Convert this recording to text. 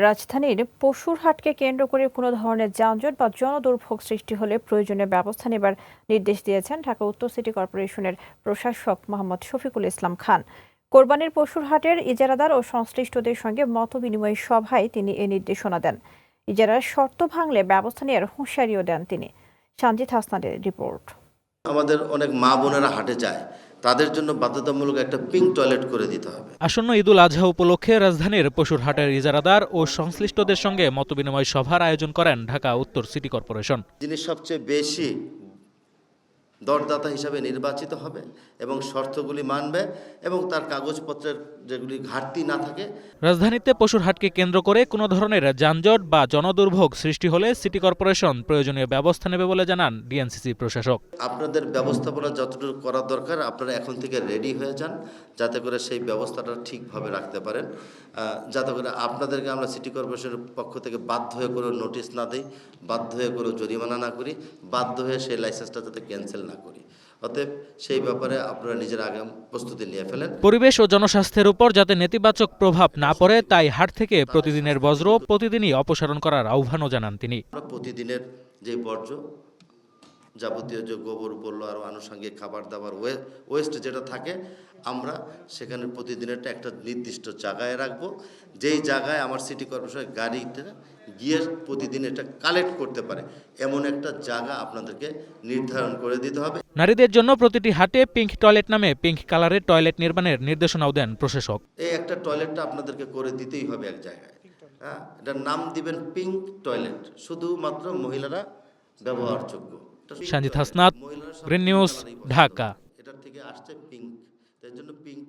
রাজধানীর পশুরহাটকে কেন্দ্র করে কোনো ধরনের যানজট বা জনদুর্ভোগ সৃষ্টি হলে প্রয়োজনীয় ব্যবস্থা নেবার নির্দেশ দিয়েছেন ঢাকা উত্তর সিটি কর্পোরেশনের প্রশাসক মোহাম্মদ শফিকুল ইসলাম খান। কোরবানির পশুরহাটের ইজারাদার ও সংশ্লিষ্টদের সঙ্গে মতবিনিময় সভায় তিনি এ নির্দেশনা দেন। ইজারার শর্ত ভাঙলে ব্যবস্থা নেওয়ার হুঁশিয়ারিও দেন তিনি। সঞ্জিত হাসনানের রিপোর্ট। আমাদের অনেক মা বোনেরা হাটে যায়, তাদের জন্য বাধ্যতামূলক একটা পিঙ্ক টয়লেট করে দিতে হবে। আসন্ন ঈদুল আজহা উপলক্ষে রাজধানীর পশুরহাটের ইজারাদার ও সংশ্লিষ্টদের সঙ্গে মতবিনিময় সভার আয়োজন করেন ঢাকা উত্তর সিটি কর্পোরেশন। যিনি সবচেয়ে বেশি দরদাতা হিসাবে নির্বাচিত হবে এবং শর্তগুলি মানবে এবং তার কাগজপত্রের যেগুলি ঘাটতি না থাকে। রাজধানীতে পশুরহাটকে কেন্দ্র করে কোনো ধরনের যানজট বা জনদুর্ভোগ সৃষ্টি হলে সিটি কর্পোরেশন প্রয়োজনীয় ব্যবস্থা নেবে বলে জানান ডিএনসিসি প্রশাসক। আপনাদের ব্যবস্থাপনা যতটুকু করা দরকার আপনারা এখন থেকে রেডি হয়ে যান, যাতে করে সেই ব্যবস্থাটা ঠিকভাবে রাখতে পারেন, যাতে করে আপনাদেরকে আমরা সিটি কর্পোরেশনের পক্ষ থেকে বাধ্য হয়ে কোনো নোটিশ না দিই, বাধ্য হয়ে কোনো জরিমানা না করি, বাধ্য হয়ে সেই লাইসেন্সটা যাতে ক্যান্সেল না করি। অতএব সেই ব্যাপারে আপনারা নিজের আগে প্রস্তুতি নিয়ে ফেলেন। পরিবেশ ও জনস্বাস্থ্যের উপর যাতে নেতিবাচক প্রভাব না পড়ে তাই হাট থেকে প্রতিদিনের বজ্র প্রতিদিনই অপসারণ করার আহ্বানও জানান তিনি। প্রতিদিনের যে বর্জ্য, যাবতীয় যে গোবর বলল আরও আনুষঙ্গিক খাবার দাবার ওয়েস্ট যেটা থাকে, আমরা সেখানে প্রতিদিনেরটা একটা নির্দিষ্ট জায়গায় রাখবো, যেই জায়গায় আমার সিটি কর্পোরেশনের গাড়িটা গিয়ে প্রতিদিন এটা কালেক্ট করতে পারে এমন একটা জায়গা আপনাদেরকে নির্ধারণ করে দিতে হবে। নারীদের জন্য প্রতিটি হাটে পিঙ্ক টয়লেট নামে পিঙ্ক কালারের টয়লেট নির্মাণের নির্দেশনাও দেন প্রশাসক। এই একটা টয়লেটটা আপনাদেরকে করে দিতেই হবে এক জায়গায়। হ্যাঁ, এটার নাম দিবেন পিঙ্ক টয়লেট, শুধুমাত্র মহিলারা ব্যবহারযোগ্য। Sanjit Hasnat, green news, Dhaka. এটার থেকে আসছে পিঙ্ক, তার জন্য পিঙ্ক।